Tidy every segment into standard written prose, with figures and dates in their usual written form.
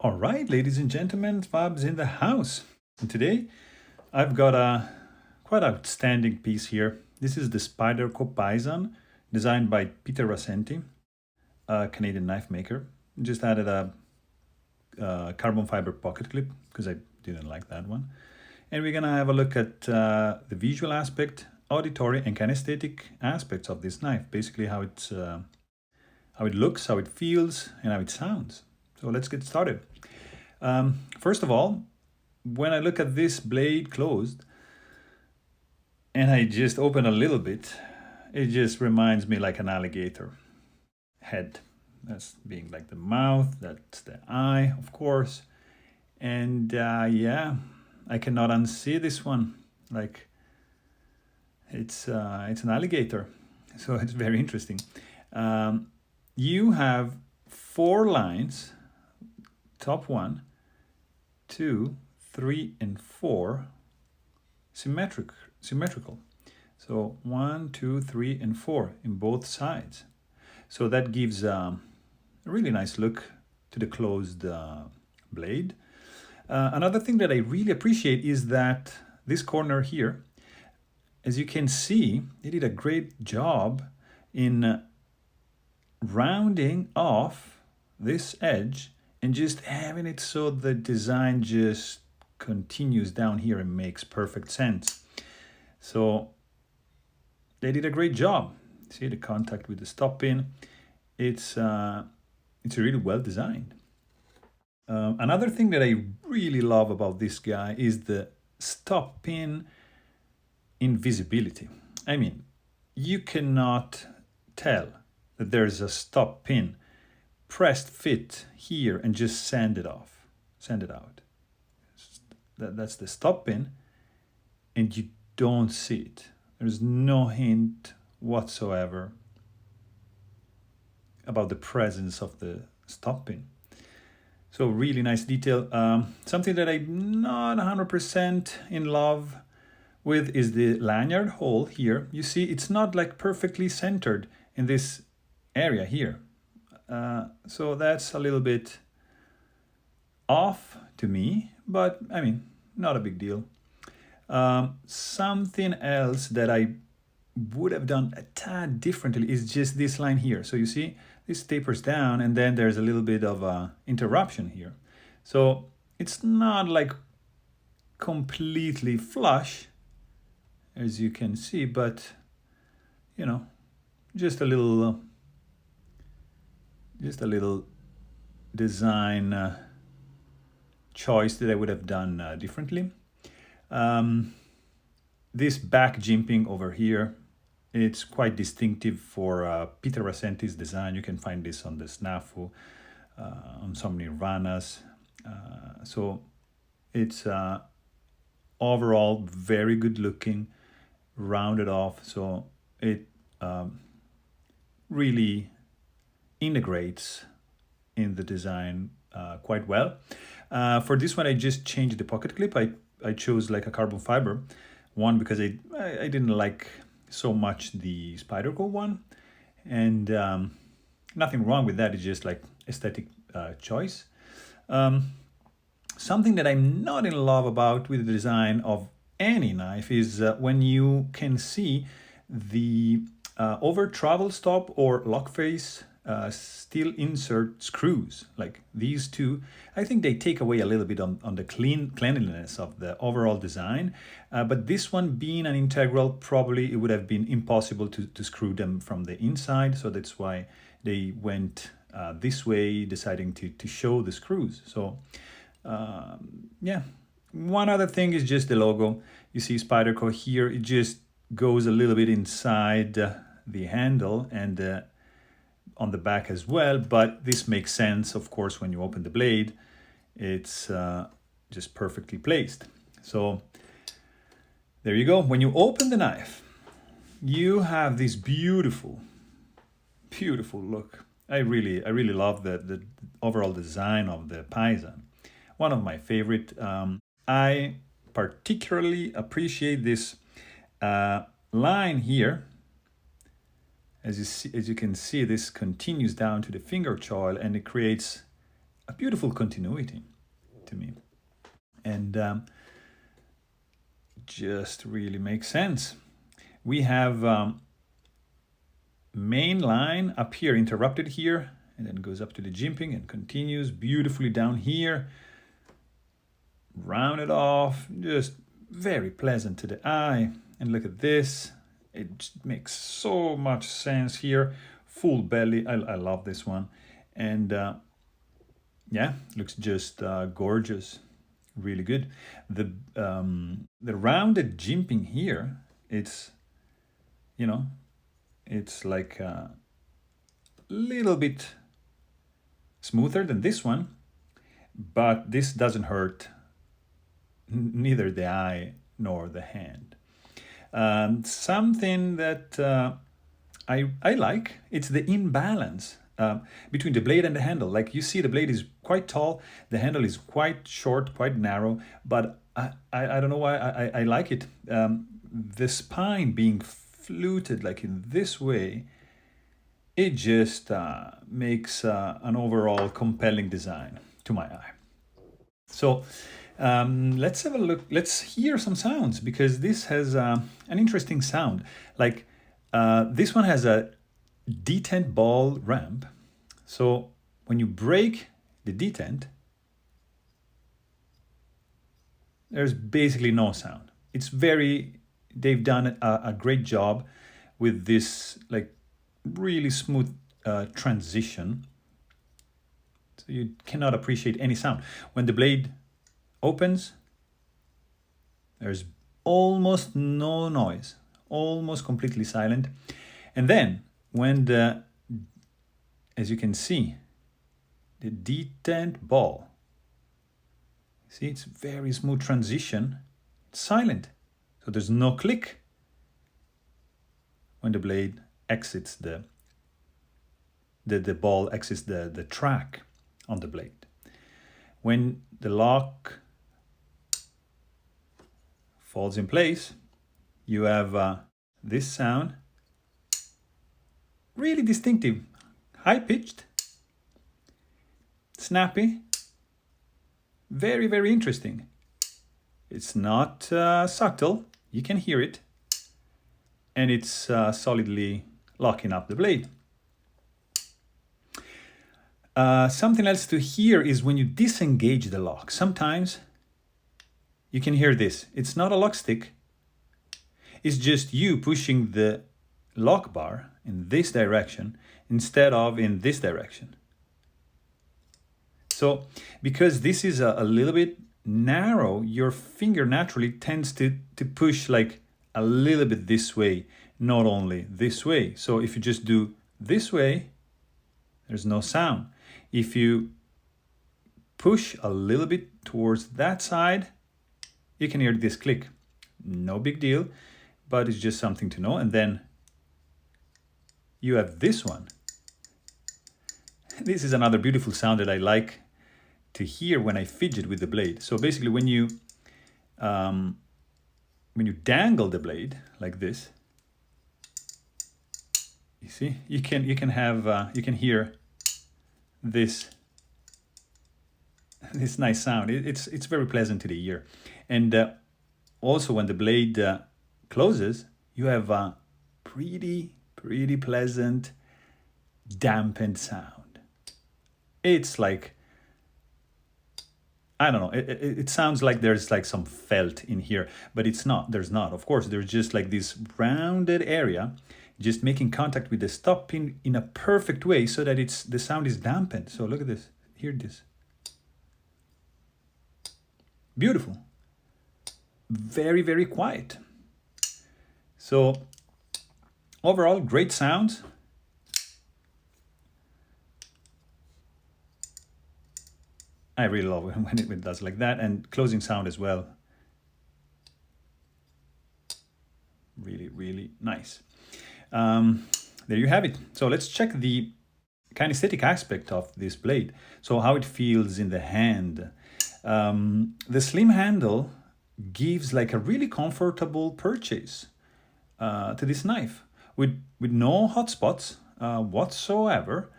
All right, ladies and gentlemen, Fab's in the house. And today I've got a quite outstanding piece here. This is the Spyderco Paysan, designed by Peter Rassenti, a Canadian knife maker. Just added a carbon fiber pocket clip because I didn't like that one. And we're gonna have a look at the visual aspect, auditory and kinesthetic aspects of this knife. Basically how it looks, how it feels, and how it sounds. So let's get started. First of all, when I look at this blade closed and I just open a little bit, it just reminds me like an alligator head. That's being like the mouth, that's the eye, of course. And yeah, I cannot unsee this one. Like it's an alligator, so it's very interesting. You have 4 lines, top 1, 2, 3, and 4, symmetrical. So 1, 2, 3, and 4 in both sides. So that gives a really nice look to the closed blade. Another thing that I really appreciate is that this corner here, as you can see, they did a great job in rounding off this edge and just having it so the design just continues down here and makes perfect sense. So they did a great job. See the contact with the stop pin. It's really well designed. Another thing that I really love about this guy is the stop pin invisibility. I mean, you cannot tell that there's a stop pin pressed fit here and just send it out. That's the stop pin, and you don't see it. There's no hint whatsoever about the presence of the stop pin. So really nice detail. Something that I'm not 100% in love with is the lanyard hole here. You see, it's not like perfectly centered in this area here. So that's a little bit off to me, but I mean, not a big deal. Something else that I would have done a tad differently is just this line here. So you see, this tapers down and then there's a little bit of a interruption here. So it's not like completely flush, as you can see, but you know, just a little design choice that I would have done differently. This back jimping over here, it's quite distinctive for Peter Rassenti's design. You can find this on the Snafu, on some Nirvanas. So it's overall very good looking, rounded off. So it really integrates in the design quite well. For this one, I just changed the pocket clip. I chose like a carbon fiber one because I didn't like so much the Spyderco one, and nothing wrong with that. It's just like aesthetic choice. Something that I'm not in love about with the design of any knife is when you can see the over travel stop or lock face steel insert screws, like these two. I think they take away a little bit on the cleanliness of the overall design, but this one being an integral, probably it would have been impossible to screw them from the inside, so that's why they went this way, deciding to show the screws. So yeah, one other thing is just the logo. You see Spyderco here, it just goes a little bit inside the handle and on the back as well, but this makes sense, of course, when you open the blade. It's just perfectly placed. So there you go. When you open the knife, you have this beautiful look. I really love the overall design of the Paysan. One of my favorite. I particularly appreciate this line here. As you can see, this continues down to the finger choil and it creates a beautiful continuity to me. And just really makes sense. We have main line up here, interrupted here, and then goes up to the jimping and continues beautifully down here. Round it off, just very pleasant to the eye. And look at this, it makes so much sense here. Full belly, I love this one. And yeah, looks just gorgeous, really good. The rounded jimping here, it's, you know, it's like a little bit smoother than this one, but this doesn't hurt neither the eye nor the hand. Something that I like, it's the imbalance between the blade and the handle. Like you see, the blade is quite tall, the handle is quite short, quite narrow, but I don't know why I like it. The spine being fluted like in this way, it just makes an overall compelling design to my eye. So let's have a look. Let's hear some sounds, because this has an interesting sound. Like this one has a detent ball ramp. So when you break the detent, there's basically no sound. It's they've done a great job with this like really smooth transition. So you cannot appreciate any sound. When the blade opens, there's almost no noise, almost completely silent. And then when as you can see, the detent ball, see, it's very smooth transition, it's silent. So there's no click when the blade exits the ball exits the track on the blade. When the lock falls in place, you have this sound, really distinctive, high-pitched, snappy, very, very interesting. It's not subtle, you can hear it, and it's solidly locking up the blade. Something else to hear is when you disengage the lock. Sometimes you can hear this. It's not a lock stick. It's just you pushing the lock bar in this direction instead of in this direction. So because this is a little bit narrow, your finger naturally tends to push like a little bit this way, not only this way. So if you just do this way, there's no sound. If you push a little bit towards that side, you can hear this click. No big deal, but it's just something to know. And then you have this one. This is another beautiful sound that I like to hear when I fidget with the blade. So basically when you dangle the blade like this, you see, you can hear this nice sound. It's very pleasant to the ear. And also when the blade closes, you have a pretty pleasant dampened sound. It's like, I don't know, it sounds like there's like some felt in here, but it's not. There's not. Of course, there's just like this rounded area just making contact with the stop pin in a perfect way so that the sound is dampened. So look at this. Hear this. Beautiful. Very, very quiet. So overall, great sound. I really love it when it does like that, and closing sound as well. Really, really nice. There you have it. So let's check the kinesthetic aspect of this blade. So how it feels in the hand. The slim handle gives like a really comfortable purchase to this knife with no hot spots whatsoever.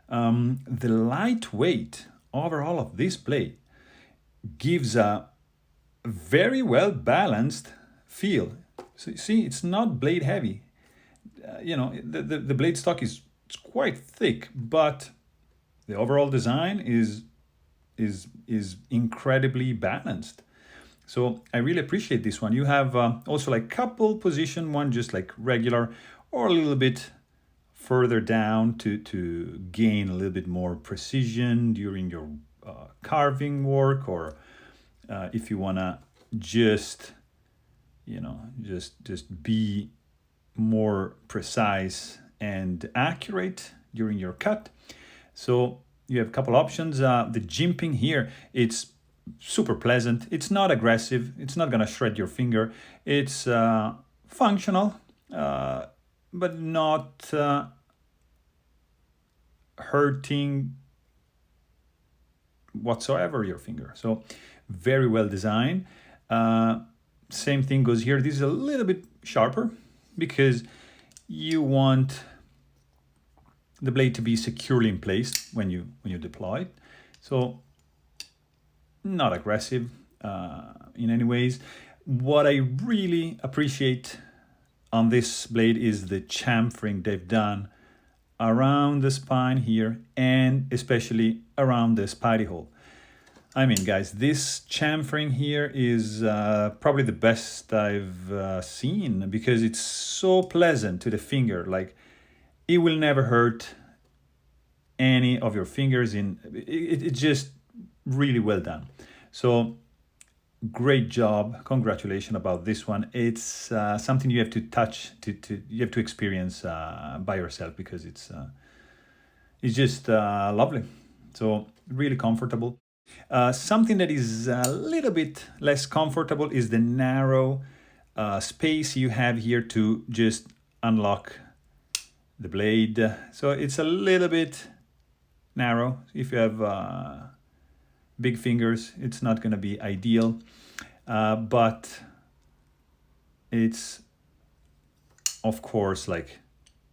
The lightweight overall of this blade gives a very well balanced feel. So you see, it's not blade heavy. You know, the blade stock is it's quite thick, but the overall design is incredibly balanced. So I really appreciate this one. You have also like couple position, one just like regular or a little bit further down to gain a little bit more precision during your carving work, or if you wanna just, you know, just be more precise and accurate during your cut. So you have a couple options. The jimping here, it's super pleasant. It's not aggressive. It's not gonna shred your finger. It's functional, but not hurting whatsoever your finger. So very well designed. Same thing goes here. This is a little bit sharper because you want the blade to be securely in place when you deploy it. So not aggressive in any ways. What I really appreciate on this blade is the chamfering they've done around the spine here, and especially around the spidey hole. I mean, guys, this chamfering here is probably the best I've seen, because it's so pleasant to the finger. Like, it will never hurt any of your fingers. It's just really well done. So great job, congratulations about this one. It's something you have to touch, you have to experience by yourself, because it's just lovely. So really comfortable. Something that is a little bit less comfortable is the narrow space you have here to just unlock the blade. So it's a little bit narrow. If you have big fingers, it's not going to be ideal, but it's of course like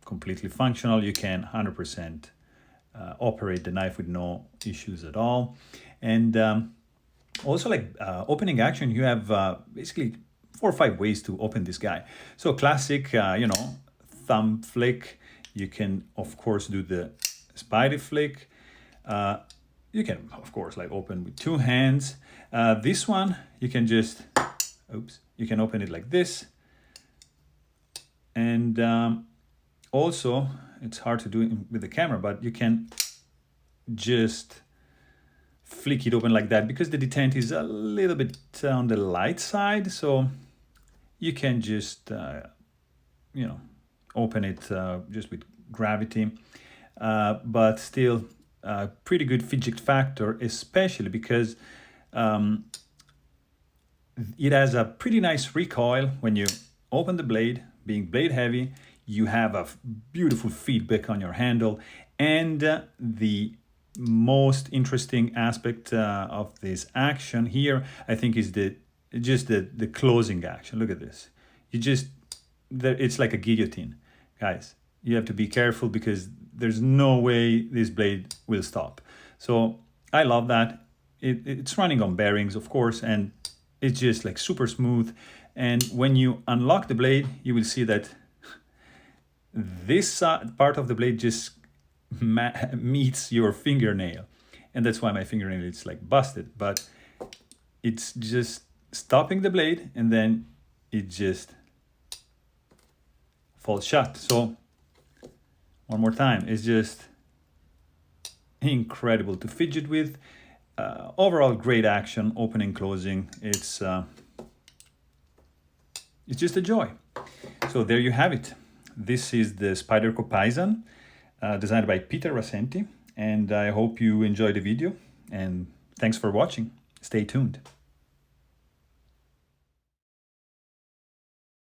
completely functional. You can 100% operate the knife with no issues at all. And also, like opening action, you have basically 4 or 5 ways to open this guy. So classic, you know, thumb flick. You can of course do the spidey flick. You can of course like open with 2 hands. This one you can just, you can open it like this. And also, it's hard to do it with the camera, but you can just flick it open like that, because the detent is a little bit on the light side. So you can just, you know, open it just with gravity, but still pretty good fidget factor, especially because it has a pretty nice recoil when you open the blade. Being blade heavy, you have a beautiful feedback on your handle. And the most interesting aspect of this action here, I think, is the closing action. Look at this. It's like a guillotine. Guys, you have to be careful, because there's no way this blade will stop. So I love that. It's running on bearings, of course, and it's just like super smooth. And when you unlock the blade, you will see that this part of the blade just meets your fingernail. And that's why my fingernail is like busted. But it's just stopping the blade, and then it just falls shut. So one more time, it's just incredible to fidget with. Overall, great action, opening, closing. It's just a joy. So there you have it. This is the Spyderco Paysan, designed by Peter Rasenti. And I hope you enjoyed the video. And thanks for watching. Stay tuned.